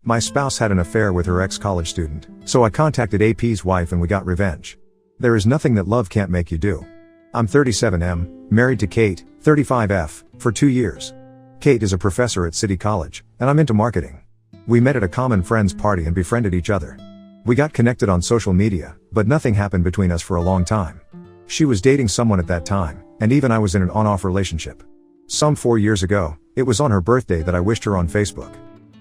My spouse had an affair with her ex-college student, so I contacted AP's wife and we got revenge. There is nothing that love can't make you do. I'm 37M, married to Kate, 35F, for 2 years. Kate is a professor at City College, and I'm into marketing. We met at a common friend's party and befriended each other. We got connected on social media, but nothing happened between us for a long time. She was dating someone at that time, and even I was in an on-off relationship. Some 4 years ago, it was on her birthday that I wished her on Facebook.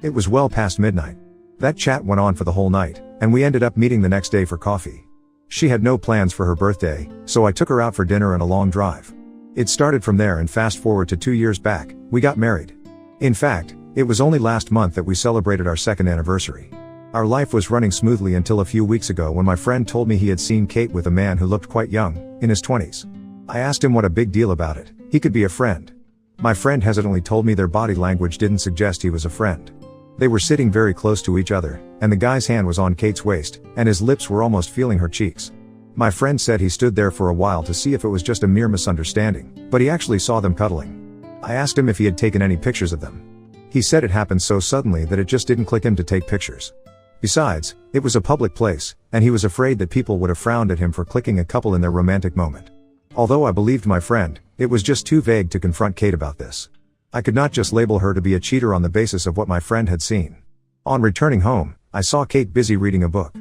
It was well past midnight. That chat went on for the whole night, and we ended up meeting the next day for coffee. She had no plans for her birthday, so I took her out for dinner and a long drive. It started from there, and fast forward to 2 years back, we got married. In fact, it was only last month that we celebrated our second anniversary. Our life was running smoothly until a few weeks ago when my friend told me he had seen Kate with a man who looked quite young, in his 20s. I asked him what a big deal about it. He could be a friend. My friend hesitantly told me their body language didn't suggest he was a friend. They were sitting very close to each other, and the guy's hand was on Kate's waist, and his lips were almost feeling her cheeks. My friend said he stood there for a while to see if it was just a mere misunderstanding, but he actually saw them cuddling. I asked him if he had taken any pictures of them. He said it happened so suddenly that it just didn't click him to take pictures. Besides, it was a public place, and he was afraid that people would have frowned at him for clicking a couple in their romantic moment. Although I believed my friend, it was just too vague to confront Kate about this. I could not just label her to be a cheater on the basis of what my friend had seen. On returning home, I saw Kate busy reading a book.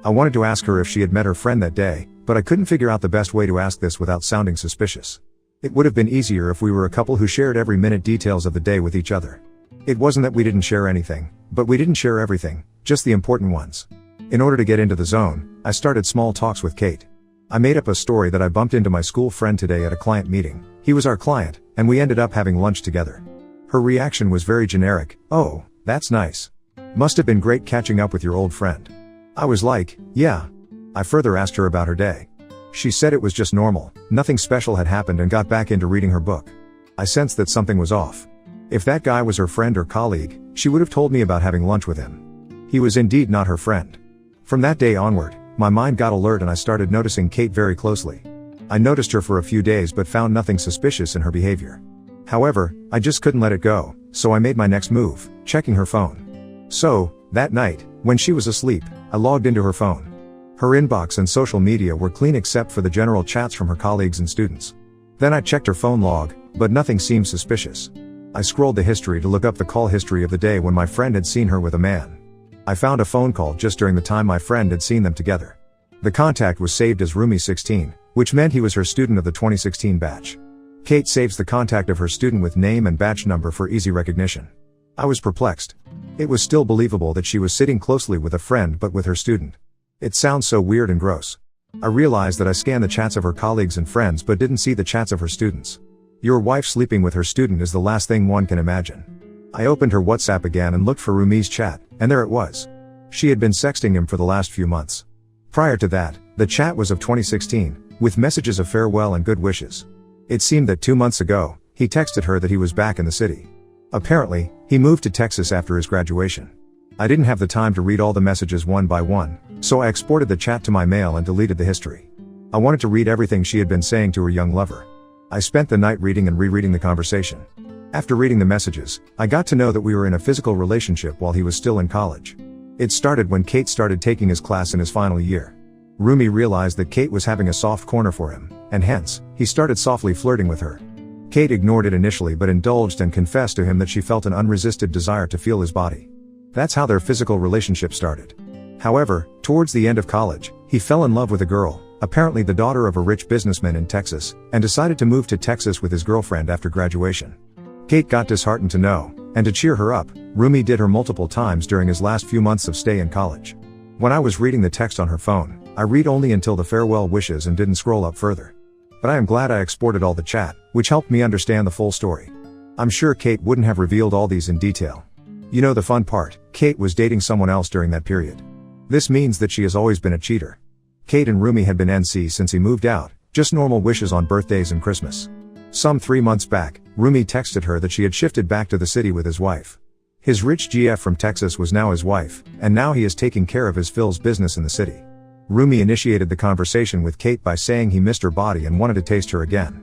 I wanted to ask her if she had met her friend that day, but I couldn't figure out the best way to ask this without sounding suspicious. It would have been easier if we were a couple who shared every minute details of the day with each other. It wasn't that we didn't share anything, but we didn't share everything, just the important ones. In order to get into the zone, I started small talks with Kate. I made up a story that I bumped into my school friend today at a client meeting. He was our client, and we ended up having lunch together. Her reaction was very generic. "Oh, that's nice. Must have been great catching up with your old friend." I was like, "Yeah." I further asked her about her day. She said it was just normal, nothing special had happened, and got back into reading her book. I sensed that something was off. If that guy was her friend or colleague, she would have told me about having lunch with him. He was indeed not her friend. From that day onward, my mind got alert and I started noticing Kate very closely. I noticed her for a few days but found nothing suspicious in her behavior. However, I just couldn't let it go, so I made my next move, checking her phone. So, that night, when she was asleep, I logged into her phone. Her inbox and social media were clean except for the general chats from her colleagues and students. Then I checked her phone log, but nothing seemed suspicious. I scrolled the history to look up the call history of the day when my friend had seen her with a man. I found a phone call just during the time my friend had seen them together. The contact was saved as Rumi 16, which meant he was her student of the 2016 batch. Kate saves the contact of her student with name and batch number for easy recognition. I was perplexed. It was still believable that she was sitting closely with a friend but with her student. It sounds so weird and gross. I realized that I scanned the chats of her colleagues and friends but didn't see the chats of her students. Your wife sleeping with her student is the last thing one can imagine. I opened her WhatsApp again and looked for Rumi's chat, and there it was. She had been sexting him for the last few months. Prior to that, the chat was of 2016, with messages of farewell and good wishes. It seemed that 2 months ago, he texted her that he was back in the city. Apparently, he moved to Texas after his graduation. I didn't have the time to read all the messages one by one, so I exported the chat to my mail and deleted the history. I wanted to read everything she had been saying to her young lover. I spent the night reading and rereading the conversation. After reading the messages, I got to know that we were in a physical relationship while he was still in college. It started when Kate started taking his class in his final year. Rumi realized that Kate was having a soft corner for him, and hence, he started softly flirting with her. Kate ignored it initially but indulged and confessed to him that she felt an unresisted desire to feel his body. That's how their physical relationship started. However, towards the end of college, he fell in love with a girl, apparently the daughter of a rich businessman in Texas, and decided to move to Texas with his girlfriend after graduation. Kate got disheartened to know, and to cheer her up, Rumi did her multiple times during his last few months of stay in college. When I was reading the text on her phone, I read only until the farewell wishes and didn't scroll up further. But I am glad I exported all the chat, which helped me understand the full story. I'm sure Kate wouldn't have revealed all these in detail. You know the fun part, Kate was dating someone else during that period. This means that she has always been a cheater. Kate and Rumi had been NC since he moved out, just normal wishes on birthdays and Christmas. Some 3 months back, Rumi texted her that she had shifted back to the city with his wife. His rich GF from Texas was now his wife, and now he is taking care of his Phil's business in the city. Rumi initiated the conversation with Kate by saying he missed her body and wanted to taste her again.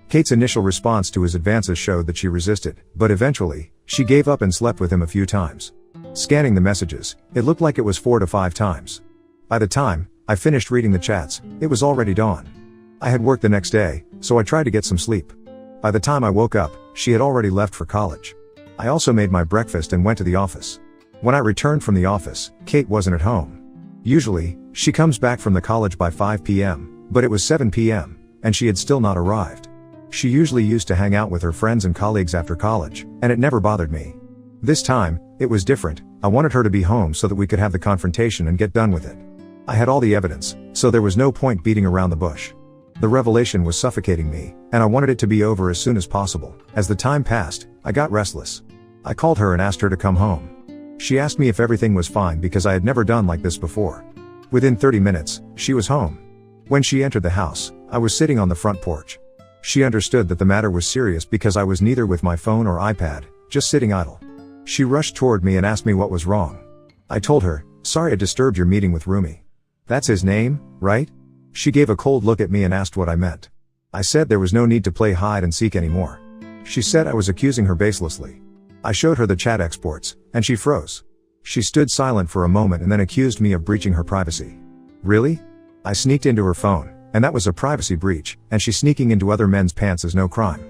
Kate's initial response to his advances showed that she resisted, but eventually, she gave up and slept with him a few times. Scanning the messages, it looked like it was 4 to 5 times. By the time I finished reading the chats, it was already dawn. I had work the next day, so I tried to get some sleep. By the time I woke up, she had already left for college. I also made my breakfast and went to the office. When I returned from the office, Kate wasn't at home. Usually, she comes back from the college by 5 p.m., but it was 7 p.m., and she had still not arrived. She usually used to hang out with her friends and colleagues after college, and it never bothered me. This time, it was different. I wanted her to be home so that we could have the confrontation and get done with it. I had all the evidence, so there was no point beating around the bush. The revelation was suffocating me, and I wanted it to be over as soon as possible. As the time passed, I got restless. I called her and asked her to come home. She asked me if everything was fine because I had never done like this before. Within 30 minutes, she was home. When she entered the house, I was sitting on the front porch. She understood that the matter was serious because I was neither with my phone or iPad, just sitting idle. She rushed toward me and asked me what was wrong. I told her, "Sorry I disturbed your meeting with Rumi." "That's his name, right?" She gave a cold look at me and asked what I meant. I said there was no need to play hide and seek anymore. She said I was accusing her baselessly. I showed her the chat exports, and she froze. She stood silent for a moment and then accused me of breaching her privacy. Really? I sneaked into her phone, and that was a privacy breach, and she sneaking into other men's pants is no crime.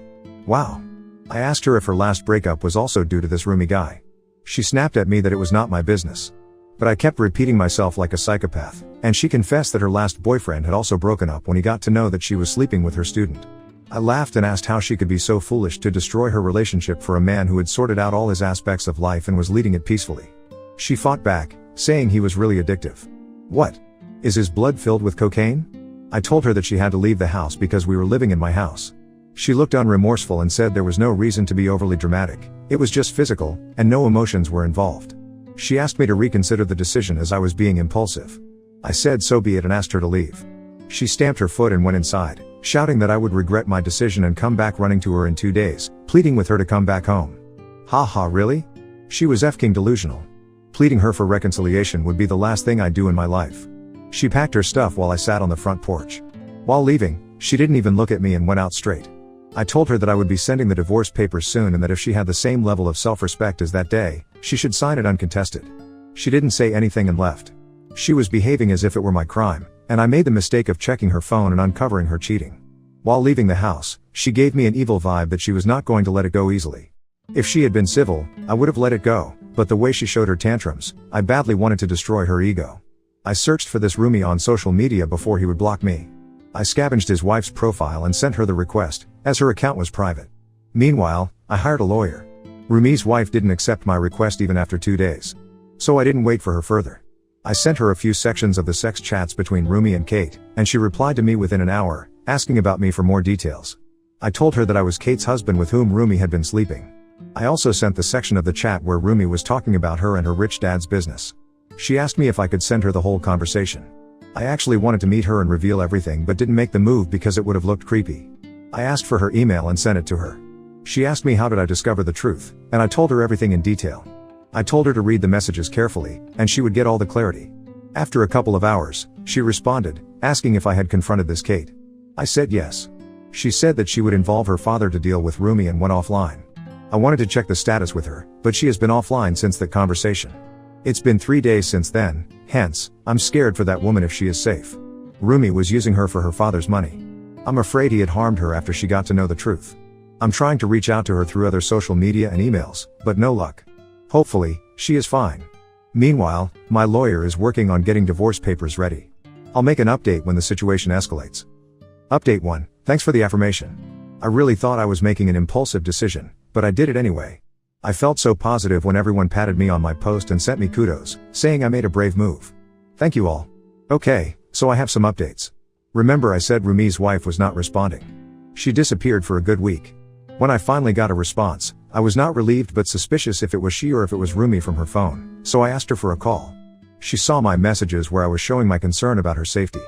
Wow. I asked her if her last breakup was also due to this Rumi guy. She snapped at me that it was not my business. But I kept repeating myself like a psychopath, and she confessed that her last boyfriend had also broken up when he got to know that she was sleeping with her student. I laughed and asked how she could be so foolish to destroy her relationship for a man who had sorted out all his aspects of life and was leading it peacefully. She fought back, saying he was really addictive. What? Is his blood filled with cocaine? I told her that she had to leave the house because we were living in my house. She looked unremorseful and said there was no reason to be overly dramatic, it was just physical, and no emotions were involved. She asked me to reconsider the decision as I was being impulsive. I said so be it and asked her to leave. She stamped her foot and went inside, shouting that I would regret my decision and come back running to her in 2 days, pleading with her to come back home. Ha, really? She was f-king delusional. Pleading her for reconciliation would be the last thing I'd do in my life. She packed her stuff while I sat on the front porch. While leaving, she didn't even look at me and went out straight. I told her that I would be sending the divorce papers soon and that if she had the same level of self-respect as that day, she should sign it uncontested. She didn't say anything and left. She was behaving as if it were my crime, and I made the mistake of checking her phone and uncovering her cheating. While leaving the house, she gave me an evil vibe that she was not going to let it go easily. If she had been civil, I would have let it go, but the way she showed her tantrums, I badly wanted to destroy her ego. I searched for this Rumi on social media before he would block me. I scavenged his wife's profile and sent her the request, as her account was private. Meanwhile, I hired a lawyer. Rumi's wife didn't accept my request even after 2 days. So I didn't wait for her further. I sent her a few sections of the sex chats between Rumi and Kate, and she replied to me within an hour, asking about me for more details. I told her that I was Kate's husband with whom Rumi had been sleeping. I also sent the section of the chat where Rumi was talking about her and her rich dad's business. She asked me if I could send her the whole conversation. I actually wanted to meet her and reveal everything but didn't make the move because it would have looked creepy. I asked for her email and sent it to her. She asked me how did I discover the truth, and I told her everything in detail. I told her to read the messages carefully, and she would get all the clarity. After a couple of hours, she responded, asking if I had confronted this Kate. I said yes. She said that she would involve her father to deal with Rumi and went offline. I wanted to check the status with her, but she has been offline since that conversation. It's been 3 days since then, hence, I'm scared for that woman if she is safe. Rumi was using her for her father's money. I'm afraid he had harmed her after she got to know the truth. I'm trying to reach out to her through other social media and emails, but no luck. Hopefully, she is fine. Meanwhile, my lawyer is working on getting divorce papers ready. I'll make an update when the situation escalates. Update 1. Thanks for the affirmation. I really thought I was making an impulsive decision, but I did it anyway. I felt so positive when everyone patted me on my post and sent me kudos, saying I made a brave move. Thank you all. Okay, so I have some updates. Remember I said Rumi's wife was not responding. She disappeared for a good week. When I finally got a response, I was not relieved but suspicious if it was she or if it was Rumi from her phone, so I asked her for a call. She saw my messages where I was showing my concern about her safety.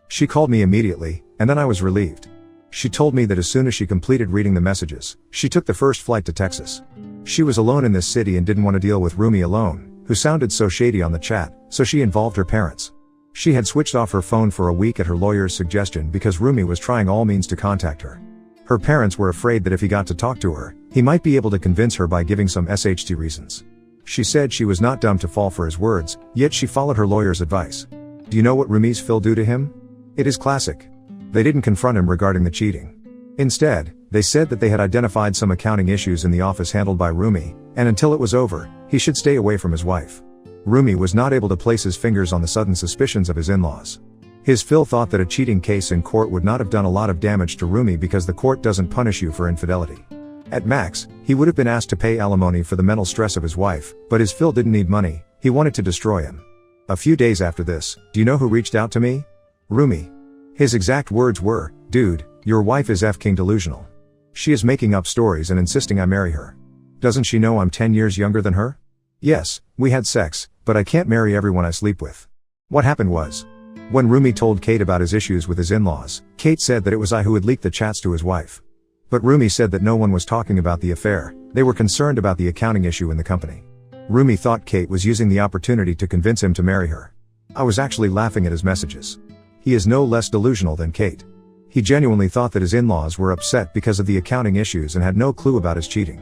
She called me immediately, and then I was relieved. She told me that as soon as she completed reading the messages, she took the first flight to Texas. She was alone in this city and didn't want to deal with Rumi alone, who sounded so shady on the chat, so she involved her parents. She had switched off her phone for a week at her lawyer's suggestion because Rumi was trying all means to contact her. Her parents were afraid that if he got to talk to her, he might be able to convince her by giving some SHT reasons. She said she was not dumb to fall for his words, yet she followed her lawyer's advice. Do you know what Rumi's Phil do to him? It is classic. They didn't confront him regarding the cheating. Instead, they said that they had identified some accounting issues in the office handled by Rumi, and until it was over, he should stay away from his wife. Rumi was not able to place his fingers on the sudden suspicions of his in-laws. His Phil thought that a cheating case in court would not have done a lot of damage to Rumi because the court doesn't punish you for infidelity. At max, he would have been asked to pay alimony for the mental stress of his wife, but his Phil didn't need money, he wanted to destroy him. A few days after this, do you know who reached out to me? Rumi. His exact words were, "Dude, your wife is f***ing delusional. She is making up stories and insisting I marry her. Doesn't she know I'm 10 years younger than her? Yes, we had sex, but I can't marry everyone I sleep with." What happened was, when Rumi told Kate about his issues with his in-laws, Kate said that it was I who had leaked the chats to his wife. But Rumi said that no one was talking about the affair, they were concerned about the accounting issue in the company. Rumi thought Kate was using the opportunity to convince him to marry her. I was actually laughing at his messages. He is no less delusional than Kate. He genuinely thought that his in-laws were upset because of the accounting issues and had no clue about his cheating.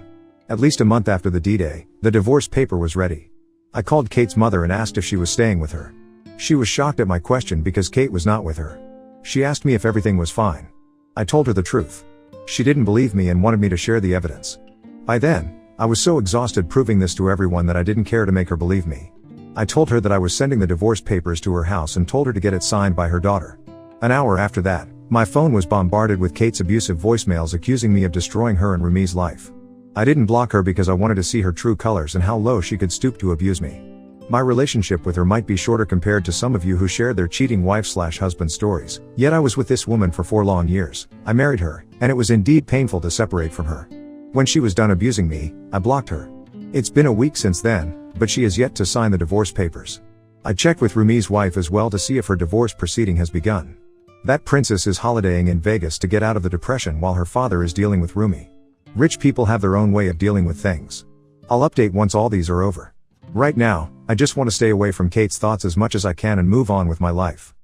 At least a month after the D-Day, the divorce paper was ready. I called Kate's mother and asked if she was staying with her. She was shocked at my question because Kate was not with her. She asked me if everything was fine. I told her the truth. She didn't believe me and wanted me to share the evidence. By then, I was so exhausted proving this to everyone that I didn't care to make her believe me. I told her that I was sending the divorce papers to her house and told her to get it signed by her daughter. An hour after that, my phone was bombarded with Kate's abusive voicemails accusing me of destroying her and Rumi's life. I didn't block her because I wanted to see her true colors and how low she could stoop to abuse me. My relationship with her might be shorter compared to some of you who shared their cheating wife/husband stories, yet I was with this woman for 4 long years. I married her, and it was indeed painful to separate from her. When she was done abusing me, I blocked her. It's been a week since then, but she has yet to sign the divorce papers. I checked with Rumi's wife as well to see if her divorce proceeding has begun. That princess is holidaying in Vegas to get out of the depression while her father is dealing with Rumi. Rich people have their own way of dealing with things. I'll update once all these are over. Right now, I just want to stay away from Kate's thoughts as much as I can and move on with my life.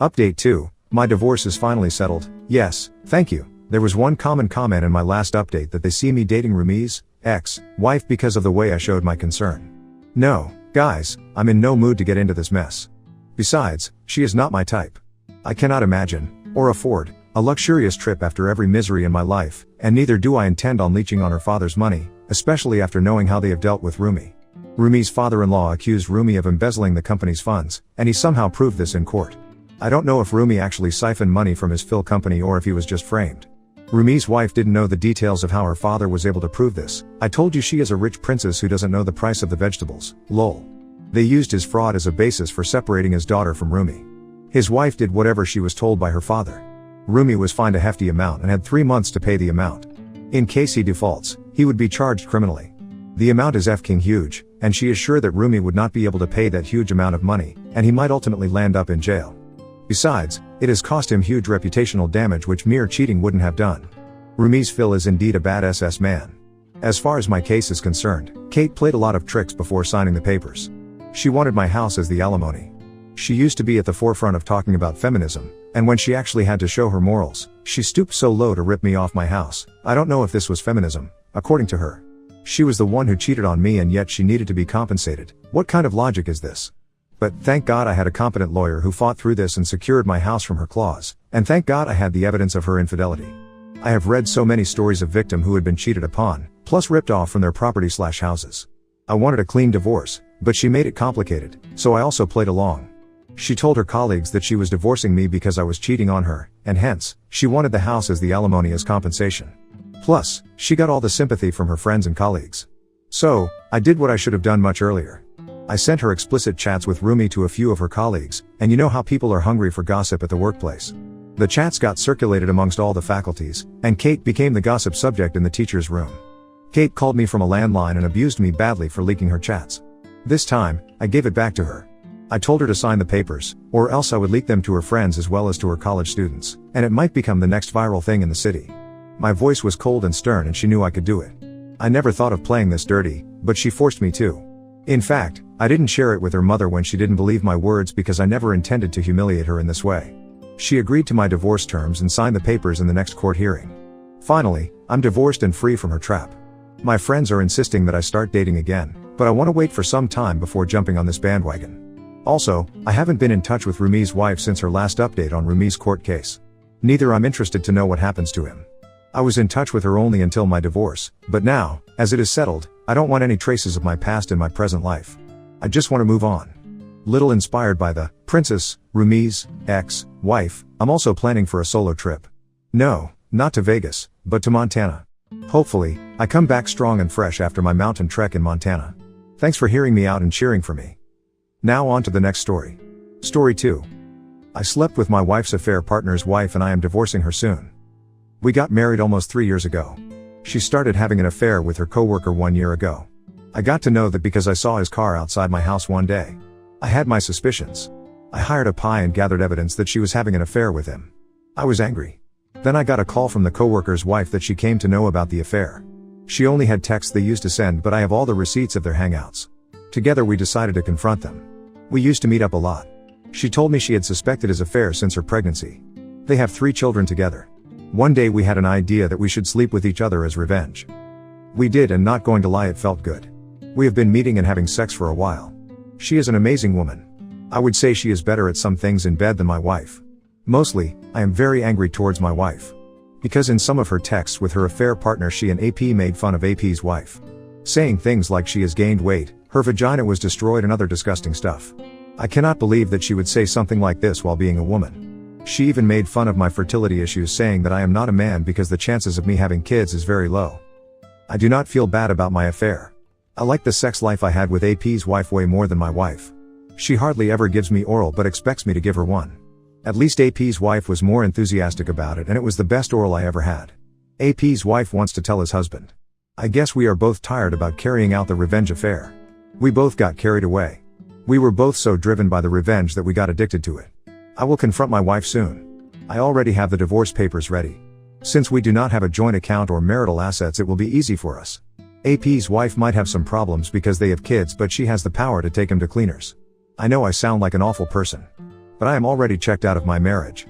Update 2. My divorce is finally settled. Yes, thank you. There was one common comment in my last update that they see me dating Rumi's ex-wife because of the way I showed my concern. No, guys, I'm in no mood to get into this mess. Besides, she is not my type. I cannot imagine, or afford, a luxurious trip after every misery in my life, and neither do I intend on leeching on her father's money, especially after knowing how they have dealt with Rumi. Rumi's father-in-law accused Rumi of embezzling the company's funds, and he somehow proved this in court. I don't know if Rumi actually siphoned money from his Phil company or if he was just framed. Rumi's wife didn't know the details of how her father was able to prove this. I told you she is a rich princess who doesn't know the price of the vegetables, lol. They used his fraud as a basis for separating his daughter from Rumi. His wife did whatever she was told by her father. Rumi was fined a hefty amount and had 3 months to pay the amount. In case he defaults, he would be charged criminally. The amount is f***ing huge, and she is sure that Rumi would not be able to pay that huge amount of money, and he might ultimately land up in jail. Besides, it has cost him huge reputational damage which mere cheating wouldn't have done. Rumi's Phil is indeed a bad SS man. As far as my case is concerned, Kate played a lot of tricks before signing the papers. She wanted my house as the alimony. She used to be at the forefront of talking about feminism, and when she actually had to show her morals, she stooped so low to rip me off my house. I don't know if this was feminism, according to her. She was the one who cheated on me and yet she needed to be compensated. What kind of logic is this? But thank God I had a competent lawyer who fought through this and secured my house from her claws, and thank God I had the evidence of her infidelity. I have read so many stories of victims who had been cheated upon, plus ripped off from their property/houses. I wanted a clean divorce, but she made it complicated, so I also played along. She told her colleagues that she was divorcing me because I was cheating on her, and hence, she wanted the house as the alimony as compensation. Plus, she got all the sympathy from her friends and colleagues. So, I did what I should have done much earlier. I sent her explicit chats with Rumi to a few of her colleagues, and you know how people are hungry for gossip at the workplace. The chats got circulated amongst all the faculties, and Kate became the gossip subject in the teacher's room. Kate called me from a landline and abused me badly for leaking her chats. This time, I gave it back to her. I told her to sign the papers, or else I would leak them to her friends as well as to her college students, and it might become the next viral thing in the city. My voice was cold and stern and she knew I could do it. I never thought of playing this dirty, but she forced me to. In fact, I didn't share it with her mother when she didn't believe my words because I never intended to humiliate her in this way. She agreed to my divorce terms and signed the papers in the next court hearing. Finally, I'm divorced and free from her trap. My friends are insisting that I start dating again, but I want to wait for some time before jumping on this bandwagon. Also, I haven't been in touch with Rumi's wife since her last update on Rumi's court case. Neither I'm interested to know what happens to him. I was in touch with her only until my divorce, but now, as it is settled, I don't want any traces of my past in my present life. I just want to move on. Little inspired by the Princess, Rumi's ex-wife, I'm also planning for a solo trip. No, not to Vegas, but to Montana. Hopefully, I come back strong and fresh after my mountain trek in Montana. Thanks for hearing me out and cheering for me. Now on to the next story. Story 2. I slept with my wife's affair partner's wife and I am divorcing her soon. We got married almost 3 years ago. She started having an affair with her coworker 1 year ago. I got to know that because I saw his car outside my house one day. I had my suspicions. I hired a PI and gathered evidence that she was having an affair with him. I was angry. Then I got a call from the coworker's wife that she came to know about the affair. She only had texts they used to send, but I have all the receipts of their hangouts. Together we decided to confront them. We used to meet up a lot. She told me she had suspected his affair since her pregnancy. They have 3 children together. One day we had an idea that we should sleep with each other as revenge. We did, and not going to lie, it felt good. We have been meeting and having sex for a while. She is an amazing woman. I would say she is better at some things in bed than my wife. Mostly, I am very angry towards my wife. Because in some of her texts with her affair partner she and AP made fun of AP's wife. Saying things like she has gained weight, her vagina was destroyed and other disgusting stuff. I cannot believe that she would say something like this while being a woman. She even made fun of my fertility issues, saying that I am not a man because the chances of me having kids is very low. I do not feel bad about my affair. I like the sex life I had with AP's wife way more than my wife. She hardly ever gives me oral but expects me to give her one. At least AP's wife was more enthusiastic about it and it was the best oral I ever had. AP's wife wants to tell his husband. I guess we are both tired about carrying out the revenge affair. We both got carried away. We were both so driven by the revenge that we got addicted to it. I will confront my wife soon. I already have the divorce papers ready. Since we do not have a joint account or marital assets, it will be easy for us. AP's wife might have some problems because they have kids, but she has the power to take them to cleaners. I know I sound like an awful person. But I am already checked out of my marriage.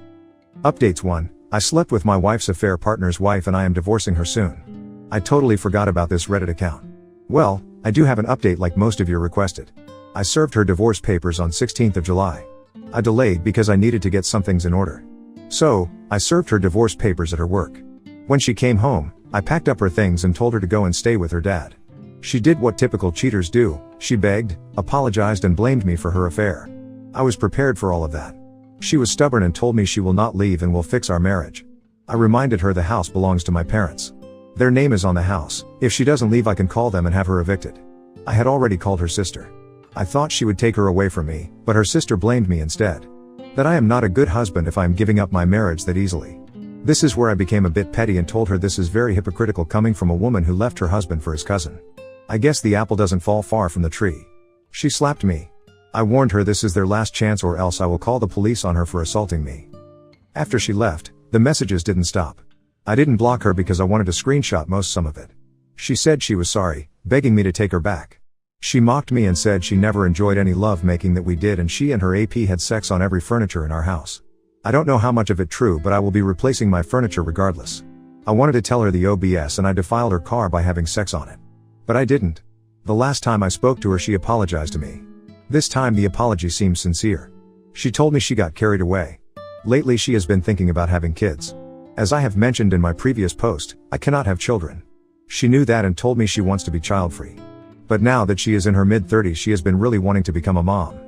Updates 1. I slept with my wife's affair partner's wife and I am divorcing her soon. I totally forgot about this Reddit account. Well, I do have an update like most of you requested. I served her divorce papers on 16th of July. I delayed because I needed to get some things in order. So, I served her divorce papers at her work. When she came home, I packed up her things and told her to go and stay with her dad. She did what typical cheaters do. She begged, apologized and blamed me for her affair. I was prepared for all of that. She was stubborn and told me she will not leave and will fix our marriage. I reminded her the house belongs to my parents. Their name is on the house. If she doesn't leave I can call them and have her evicted. I had already called her sister. I thought she would take her away from me, but her sister blamed me instead. That I am not a good husband if I am giving up my marriage that easily. This is where I became a bit petty and told her this is very hypocritical coming from a woman who left her husband for his cousin. I guess the apple doesn't fall far from the tree. She slapped me. I warned her this is their last chance or else I will call the police on her for assaulting me. After she left, the messages didn't stop. I didn't block her because I wanted to screenshot some of it. She said she was sorry, begging me to take her back. She mocked me and said she never enjoyed any love making that we did and she and her AP had sex on every furniture in our house. I don't know how much of it true, but I will be replacing my furniture regardless. I wanted to tell her the OBS and I defiled her car by having sex on it. But I didn't. The last time I spoke to her she apologized to me. This time the apology seems sincere. She told me she got carried away. Lately she has been thinking about having kids. As I have mentioned in my previous post, I cannot have children. She knew that and told me she wants to be child-free. But now that she is in her mid-30s she has been really wanting to become a mom.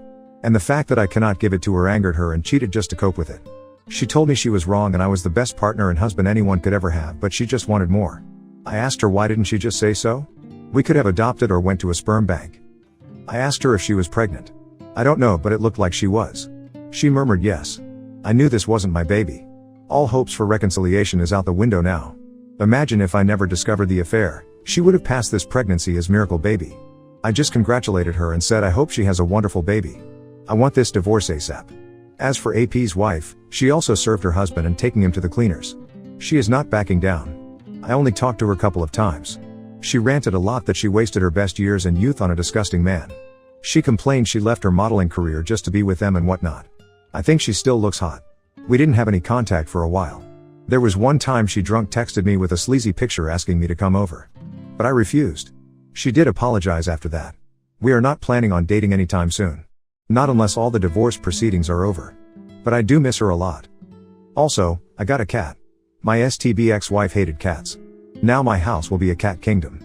And the fact that I cannot give it to her angered her and cheated just to cope with it. She told me she was wrong and I was the best partner and husband anyone could ever have, but she just wanted more. I asked her why didn't she just say so? We could have adopted or went to a sperm bank. I asked her if she was pregnant. I don't know, but it looked like she was. She murmured yes. I knew this wasn't my baby. All hopes for reconciliation is out the window now. Imagine if I never discovered the affair, she would have passed this pregnancy as miracle baby. I just congratulated her and said I hope she has a wonderful baby. I want this divorce ASAP. As for AP's wife, she also served her husband and taking him to the cleaners. She is not backing down. I only talked to her a couple of times. She ranted a lot that she wasted her best years and youth on a disgusting man. She complained she left her modeling career just to be with them and whatnot. I think she still looks hot. We didn't have any contact for a while. There was one time she drunk texted me with a sleazy picture asking me to come over. But I refused. She did apologize after that. We are not planning on dating anytime soon. Not unless all the divorce proceedings are over. But I do miss her a lot. Also, I got a cat. My STB ex-wife hated cats. Now my house will be a cat kingdom.